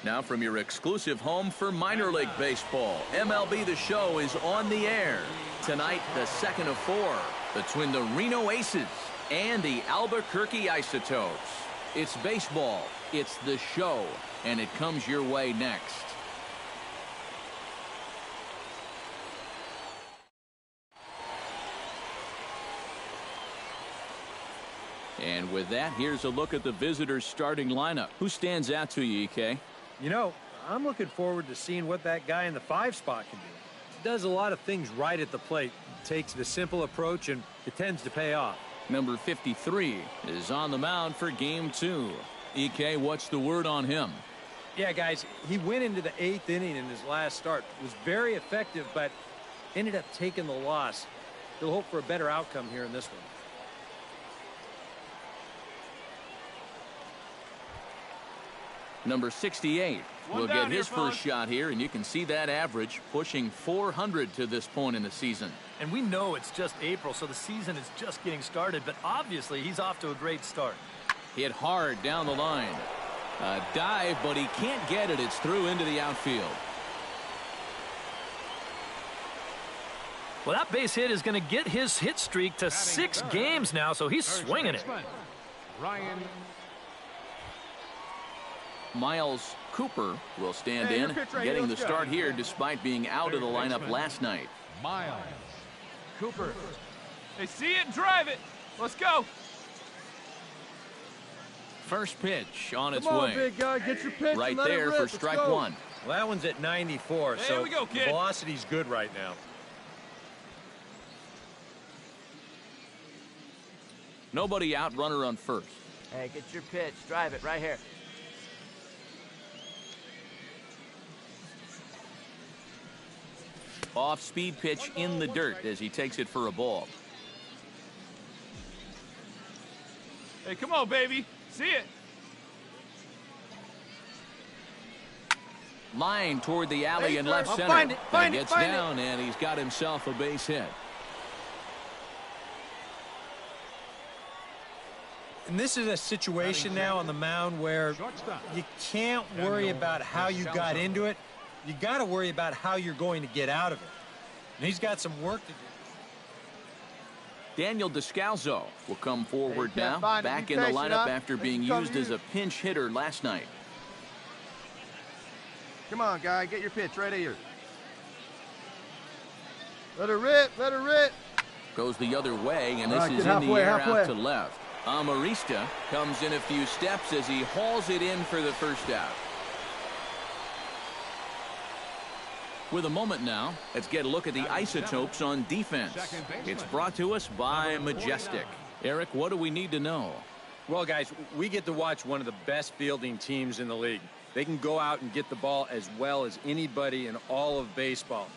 Now from your exclusive home for minor league baseball, MLB The Show is on the air. Tonight, the second of 4 between the Reno Aces and the Albuquerque Isotopes. It's baseball, it's The Show, and it comes your way next. And with that, here's a look at the visitors' starting lineup. Who stands out to you, EK? You know, I'm looking forward to seeing what that guy in the 5 spot can do. He does a lot of things right at the plate, takes the simple approach, and it tends to pay off. Number 53 is on the mound for game 2. EK, what's the word on him? Yeah, guys, he went into the 8th inning in his last start. Was very effective, but ended up taking the loss. He'll hope for a better outcome here in this one. Number 68 will get his first shot here, and you can see that average pushing 400 to this point in the season. And we know it's just April, so the season is just getting started, but obviously he's off to a great start. Hit hard down the line. A dive, but he can't get it. It's through into the outfield. Well, that base hit is going to get his hit streak to 6 games now, so he's swinging it. Miles Cooper will stand in, getting the start here despite being out of the lineup last night. Miles Cooper. They see it and drive it. Let's go. First pitch on its Come on, way. big guy, get your pitch Right and let it there rip. for Let's strike go. 1. Well, that one's at 94, There so we go, the kid. velocity's good right now. Nobody out, runner on first. Hey, get your pitch. Drive it right here. Off-speed pitch in the dirt as he takes it for a ball. Hey, come on, baby. See it. Line toward the alley and left center. Find it, find it, gets find down, and he's got himself a base hit. And this is a situation now on the mound where you can't worry about how you got into it. You got to worry about how you're going to get out of it. And he's got some work to do. Daniel Descalzo will come forward Hey, now, find it. back Be in the patient, lineup huh? after Let being you come used to as you. a pinch hitter last night. Come on, guy, get your pitch right here. Let her rip, let her rip. Goes the other way, and this All right, is get in the halfway, air halfway. out to left. Amarista comes in a few steps as he hauls it in for the first out. With a moment now, let's get a look at the Isotopes on defense. It's brought to us by Majestic. Eric, what do we need to know? Well, guys, we get to watch one of the best fielding teams in the league. They can go out and get the ball as well as anybody in all of baseball.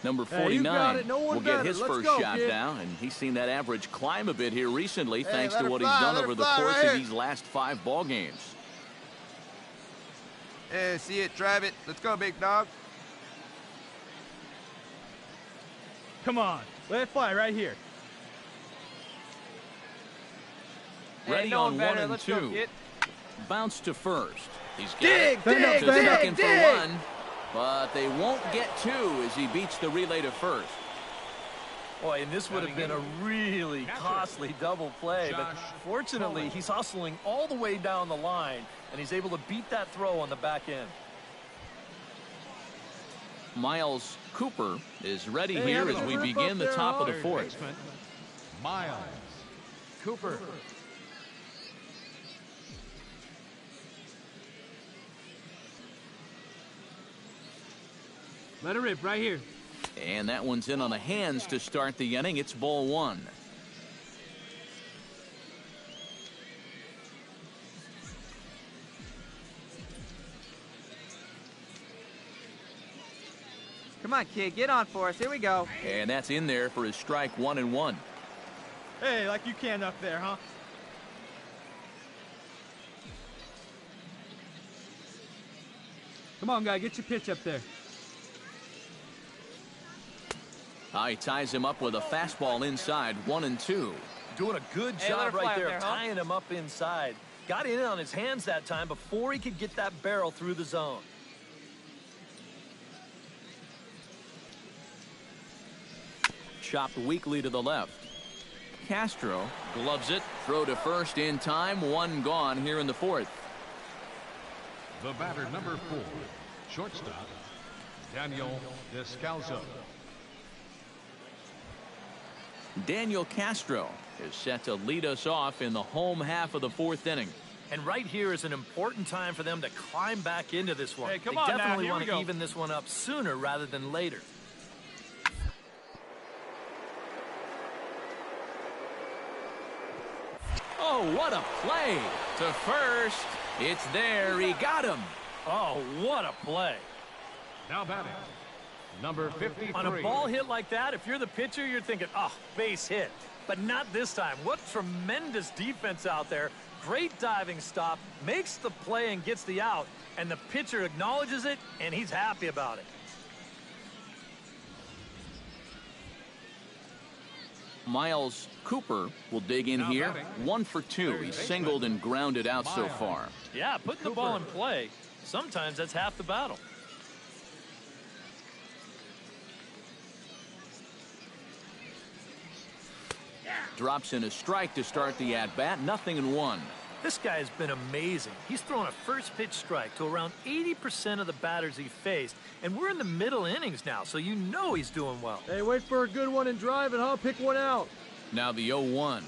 Number Hey, you got 49 it. No one will get better. his Let's first go, shot kid. now, and he's seen that average climb a bit here recently thanks let to her what fly, he's done let her over the fly course right of here. these last 5 ball games. Hey, see it, drive it. Let's go, big dog. Come on. Let it fly right here. Ready no on one better. 1 and Let's 2. go, kid. Bounce to first. He's got Dig, it. dig, To dig, second for dig. 1, but they won't get 2 as he beats the relay to first. Boy, and this would have been a really costly double play, but fortunately, he's hustling all the way down the line, and he's able to beat that throw on the back end. Miles Cooper is ready Hey, here have as a we rip begin up the there, top of the huh? 4th. Miles Cooper. Let it rip right here. And that one's in on the hands to start the inning. It's ball 1. Come on, kid. Get on for us. Here we go. And that's in there for his strike 1 and 1. Hey, like you can up there, huh? Come on, guy. Get your pitch up there. He ties him up with a fastball inside, 1 and 2. Doing a good Hey, let her job fly right up there, there, huh? tying him up inside. Got in on his hands that time before he could get that barrel through the zone. Chopped weakly to the left. Castro gloves it. Throw to first in time. One gone here in the fourth. The batter, number 4, shortstop, Daniel Descalzo. Daniel Castro is set to lead us off in the home half of the fourth inning. And right here is an important time for them to climb back into this one. Hey, come they on now, definitely here want we to go. even this one up sooner rather than later. Oh, what a play. To first. It's there. He got him. Oh, what a play. Now batting, number 53. On a ball hit like that, if you're the pitcher, you're thinking, oh, base hit. But not this time. What tremendous defense out there. Great diving stop, makes the play and gets the out, and the pitcher acknowledges it, and he's happy about it. Miles Cooper will dig in Now here. batting. 1 for 2. He's singled and grounded out so Miles. far. Yeah, putting the ball in play, sometimes that's half the battle. Drops in a strike to start the at-bat. 0-1. This guy has been amazing. He's thrown a first pitch strike to around 80% of the batters he faced, and we're in the middle innings now, so you know he's doing well. Hey, wait for a good one and drive it, huh? Pick one out. Now the 0-1.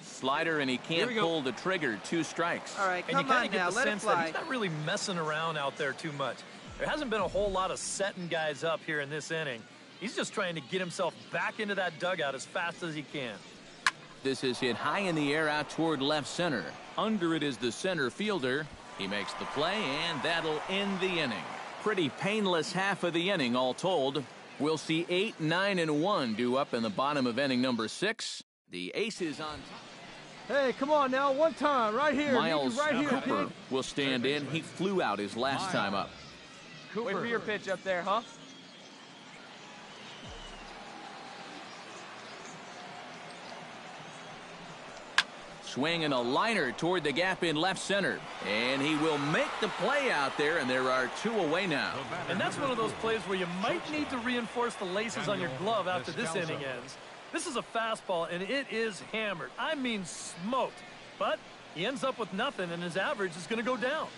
Slider, and he can't pull the trigger. 2 strikes. All right, And you come kind on of get now, the let it sense that fly. he's not really messing around out there too much. There hasn't been a whole lot of setting guys up here in this inning. He's just trying to get himself back into that dugout as fast as he can. This is hit high in the air out toward left center. Under it is the center fielder. He makes the play, and that'll end the inning. Pretty painless half of the inning, all told. We'll see 8, 9, and 1 due up in the bottom of inning number 6. The Aces on top. Hey, come on now, one time, right here. Miles right here, Cooper kid. will stand in. He flew out his last time up. Wait for your pitch up there, huh? Swing and a liner toward the gap in left center. And he will make the play out there, and there are 2 away now. And that's one of those plays where you might need to reinforce the laces on your glove after this inning ends. This is a fastball, and it is hammered. I mean smoked. But he ends up with nothing, and his average is going to go down.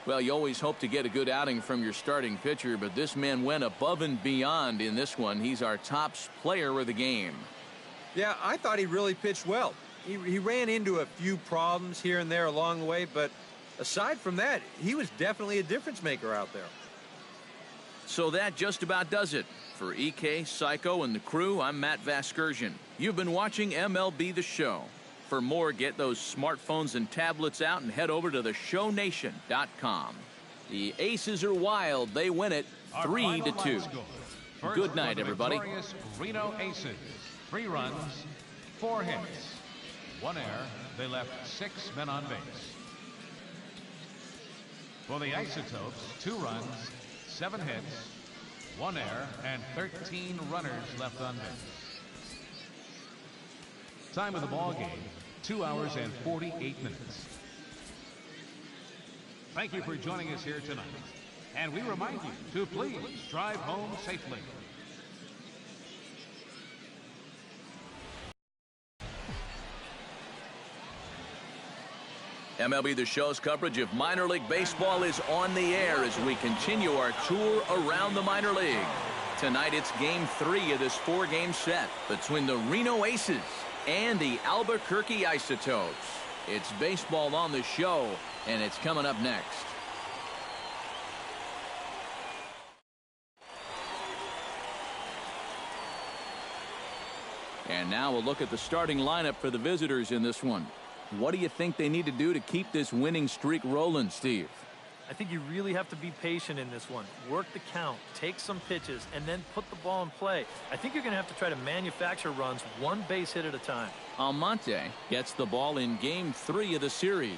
Well, you always hope to get a good outing from your starting pitcher, but this man went above and beyond in this one. He's our top player of the game. Yeah, I thought he really pitched well. He ran into a few problems here and there along the way, but aside from that, he was definitely a difference maker out there. So that just about does it. For EK, Psycho, and the crew, I'm Matt Vasgersian. You've been watching MLB The Show. For more, get those smartphones and tablets out and head over to theshownation.com. The Aces are wild. They win it 3-2. Good night, everybody. Victorious Reno Aces. 3 runs, 4 hits, 1 error. They left 6 men on base. For the Isotopes, 2 runs, 7 hits, 1 error, and 13 runners left on base. Time of the ball game, 2 hours and 48 minutes. Thank you for joining us here tonight. And we remind you to please drive home safely. MLB The Show's coverage of minor league baseball is on the air as we continue our tour around the minor league. Tonight it's game 3 of this 4-game set between the Reno Aces and the Albuquerque Isotopes. It's baseball on the show, and it's coming up next. And now we'll look at the starting lineup for the visitors in this one. What do you think they need to do to keep this winning streak rolling, Steve? I think you really have to be patient in this one. Work the count, take some pitches, and then put the ball in play. I think you're going to have to try to manufacture runs one base hit at a time. Almonte gets the ball in Game 3 of the series.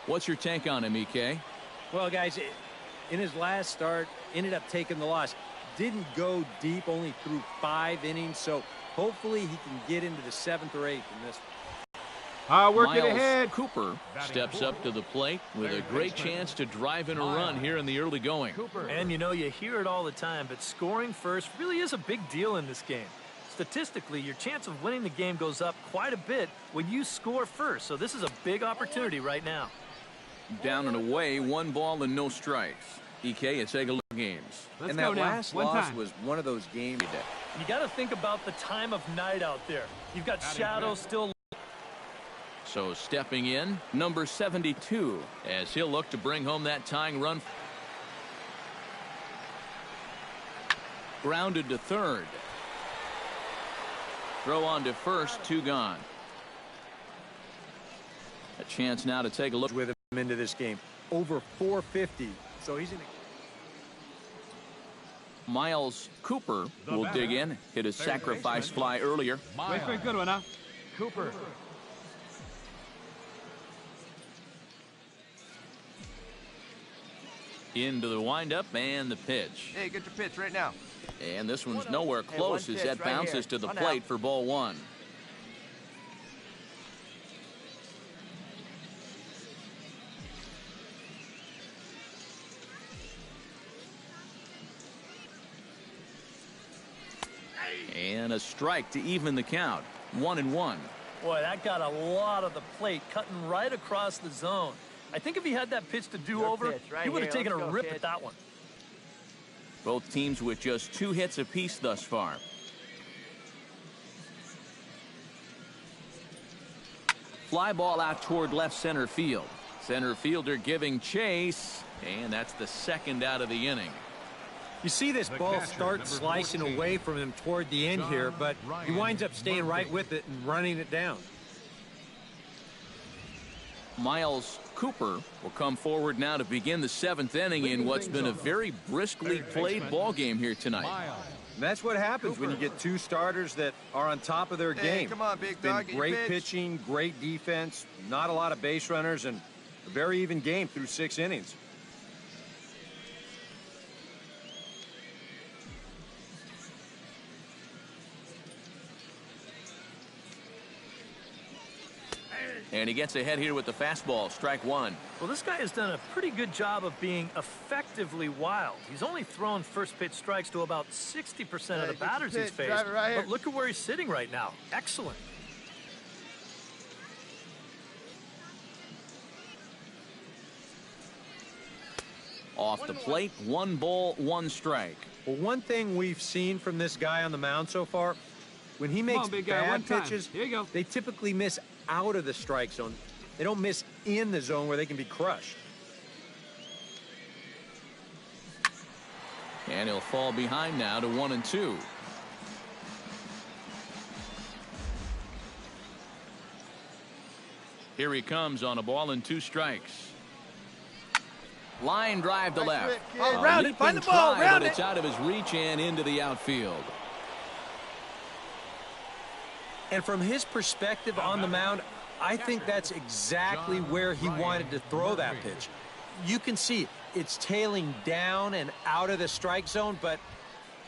What's your take on him, EK? Well, guys, in his last start, ended up taking the loss. Didn't go deep, only threw 5 innings, so hopefully he can get into the 7th or 8th in this. Working Miles ahead. Cooper steps up to the plate with a great chance to drive in a run here in the early going. And you know, you hear it all the time, but scoring first really is a big deal in this game. Statistically, your chance of winning the game goes up quite a bit when you score first, so this is a big opportunity right now. Down and away, 1 ball and no strikes. EK, it's Eagle games. And that last loss was one of those games. You got to think about the time of night out there. You've got shadows still. So stepping in, number 72, as he'll look to bring home that tying run. Grounded to third. Throw on to first, 2 gone. A chance now to take a look with him into this game. Over 450. So he's in. Miles Cooper will dig in. Hit a sacrifice fly earlier. Wait for a good one, huh? Cooper. Into the windup and the pitch. Hey, get your pitch right now. And this one's nowhere Hey, close one as pitch that right bounces here. to the One plate out. for ball 1. And a strike to even the count. 1-1. Boy, that got a lot of the plate, cutting right across the zone. I think if he had that pitch to do over, right he would have here. taken a Let's go, rip kid. at that one. Both teams with just 2 hits apiece thus far. Fly ball out toward left center field. Center fielder giving chase, and that's the 2nd out of the inning. You see this ball start slicing away from him toward the end here, but he winds up staying right with it and running it down. Miles Cooper will come forward now to begin the 7th inning in what's been a very briskly played ball game here tonight. And that's what happens when you get 2 starters that are on top of their game. Come on, big It's been dog, get your great pitch. pitching, great defense, not a lot of base runners, and a very even game through 6 innings. And he gets ahead here with the fastball. Strike 1. Well, this guy has done a pretty good job of being effectively wild. He's only thrown first pitch strikes to about 60% of the batters he's faced. Right here. But look at where he's sitting right now. Excellent. Off the plate, 1 ball, 1 strike. Well, one thing we've seen from this guy on the mound so far, when he makes big guy, one bad time. pitches, Here you go. they typically miss out of the strike zone. They don't miss in the zone where they can be crushed. And he'll fall behind now to 1-2. Here he comes on a ball and 2 strikes. Line drive to left. Oh, round it. Find the Leaping ball. try, Round but it. it's out of his reach and into the outfield. And from his perspective on the mound, I think that's exactly where he wanted to throw that pitch. You can see it's tailing down and out of the strike zone, but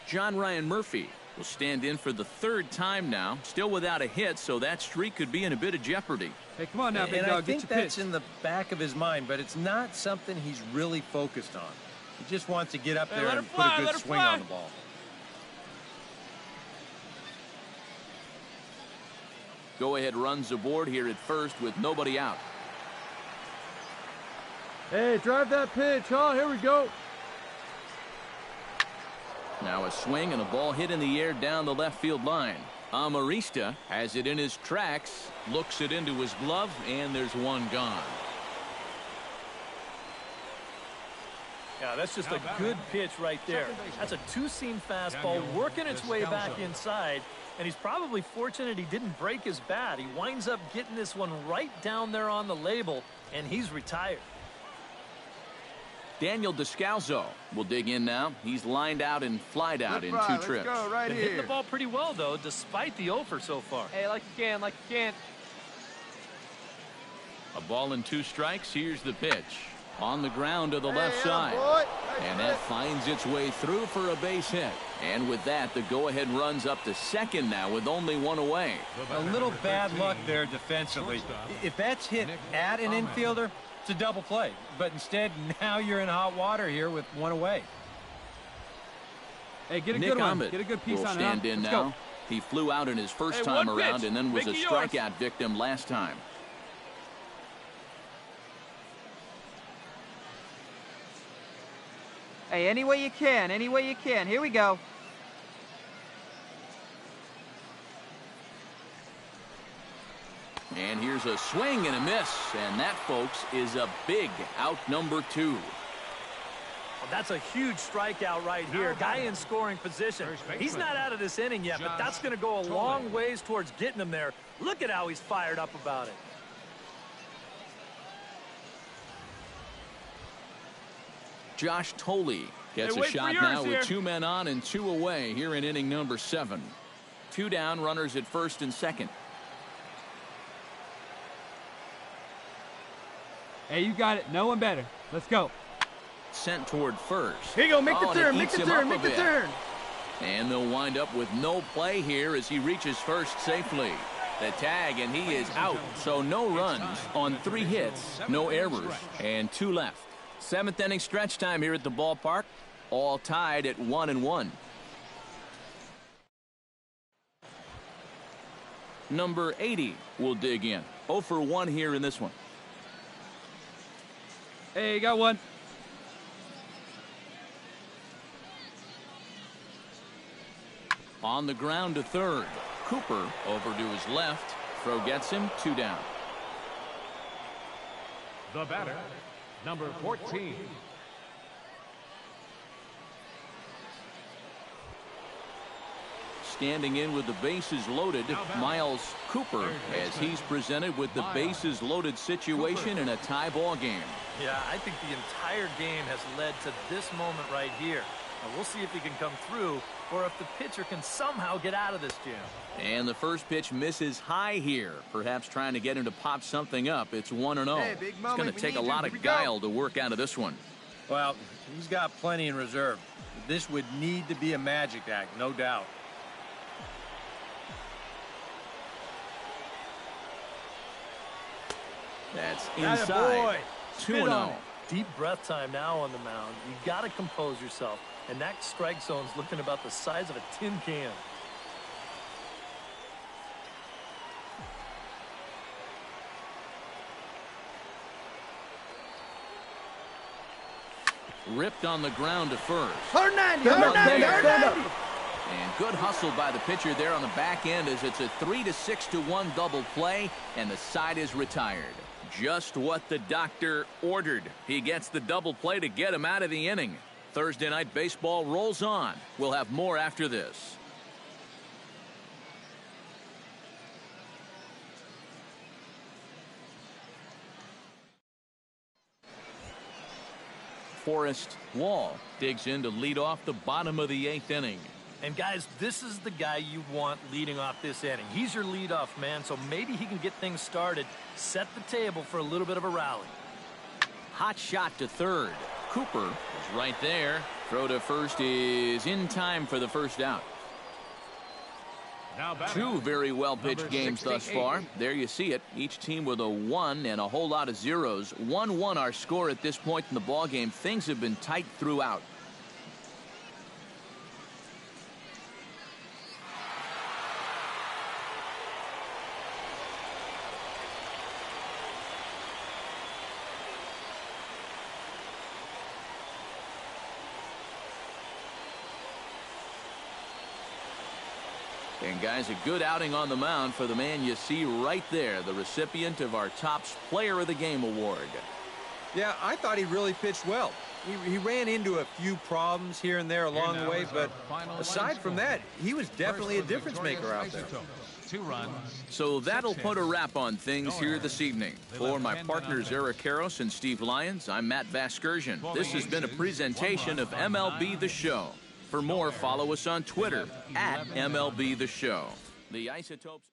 John Ryan Murphy will stand in for the 3rd time now, still without a hit, so that streak could be in a bit of jeopardy. Hey, come on now, big and dog. I Get think your that's pitch. in the back of his mind, but it's not something he's really focused on. He just wants to get up there let and her put fly, a let good her swing fly. on the ball. Go-ahead runs aboard here at first with nobody out. Hey, drive that pitch, huh? Here we go. Now a swing and a ball hit in the air down the left field line. Amarista has it in his tracks, looks it into his glove, and there's 1 gone. Yeah, that's just a good pitch right there. That's a 2-seam fastball working its way back inside, and he's probably fortunate he didn't break his bat. He winds up getting this one right down there on the label, and he's retired. Daniel Descalzo will dig in now. He's lined out and flied out in 2 trips. Let's go right Been hitting the ball pretty well, though, despite the offer so far. Hey, like you can, like you can. A ball and 2 strikes. Here's the pitch. On the ground to the left side. And that finds its way through for a base hit. And with that, the go-ahead runs up to second now with only 1 away. A little bad luck there defensively. If that's hit at an infielder, it's a double play. But instead, now you're in hot water here with 1 away. Hey, get a Nick good one. Ahmed Get a good piece will on stand it. in Let's now. go. He flew out in his first Hey, time one around pitch. and then was a Make it yours. strikeout victim last time. Hey, any way you can, any way you can. Here we go. And here's a swing and a miss. And that, folks, is a big out number 2. Well, that's a huge strikeout right here. Guy in scoring position. He's not out of this inning yet, but that's going to go a long ways towards getting him there. Look at how he's fired up about it. Josh Tolley gets a shot now with 2 men on and 2 away here in inning number 7. 2 down, runners at first and second. Hey, you got it. No one better. Let's go. Sent toward first. Here you go. Make the and it turn. Make eats the him turn. up Make a the bit. turn. And they'll wind up with no play here as he reaches first safely. The tag, and he is out. So no runs on 3 hits, no errors, and 2 left. 7th inning stretch time here at the ballpark. All tied at 1-1. Number 80 will dig in. 0 for 1 here in this one. Hey, you got one. On the ground to third. Cooper over to his left. Throw gets him. 2 down. The batter, number 14. Standing in with the bases loaded, Miles Cooper, as he's presented with the bases loaded situation in a tie ball game. Yeah, I think the entire game has led to this moment right here. Now, we'll see if he can come through or if the pitcher can somehow get out of this jam. And the first pitch misses high here, perhaps trying to get him to pop something up. It's 1-0. Hey, big It's moment. going to We take a need you. lot Here of we go. guile to work out of this one. Well, he's got plenty in reserve. This would need to be a magic act, no doubt. That's Atta inside. boy. 2-0. Deep breath time now on the mound. You got to compose yourself. And that strike zone's looking about the size of a tin can. Ripped on the ground to first. 190. 190. 190. And good hustle by the pitcher there on the back end as it's a 3-6-1 double play, and the side is retired. Just what the doctor ordered. He gets the double play to get him out of the inning. Thursday Night Baseball rolls on. We'll have more after this. Forrest Wall digs in to lead off the bottom of the 8th inning. And guys, this is the guy you want leading off this inning. He's your leadoff man, so maybe he can get things started, set the table for a little bit of a rally. Hot shot to third. Cooper is right there. Throw to first is in time for the first out. Now batting, 2 very well pitched number games thus 68. far. There you see it. Each team with a 1 and a whole lot of zeros. 1-1 our score at this point in the ball game. Things have been tight throughout. And guys, a good outing on the mound for the man you see right there, the recipient of our Topps Player of the Game award. Yeah, I thought he really pitched well. He ran into a few problems here and there along the way, but aside from that, he was definitely a difference maker out there. Isotopes. 2 runs. So that'll 6 put a hits, wrap on things no here errors. this evening. They For left my 10 partners men on Eric Karros and Steve Lyons, I'm Matt Vasgersian. This has been a Aces, presentation 1 of run on MLB 9 The Show. For more, follow us on Twitter at MLB The Show. The Isotopes.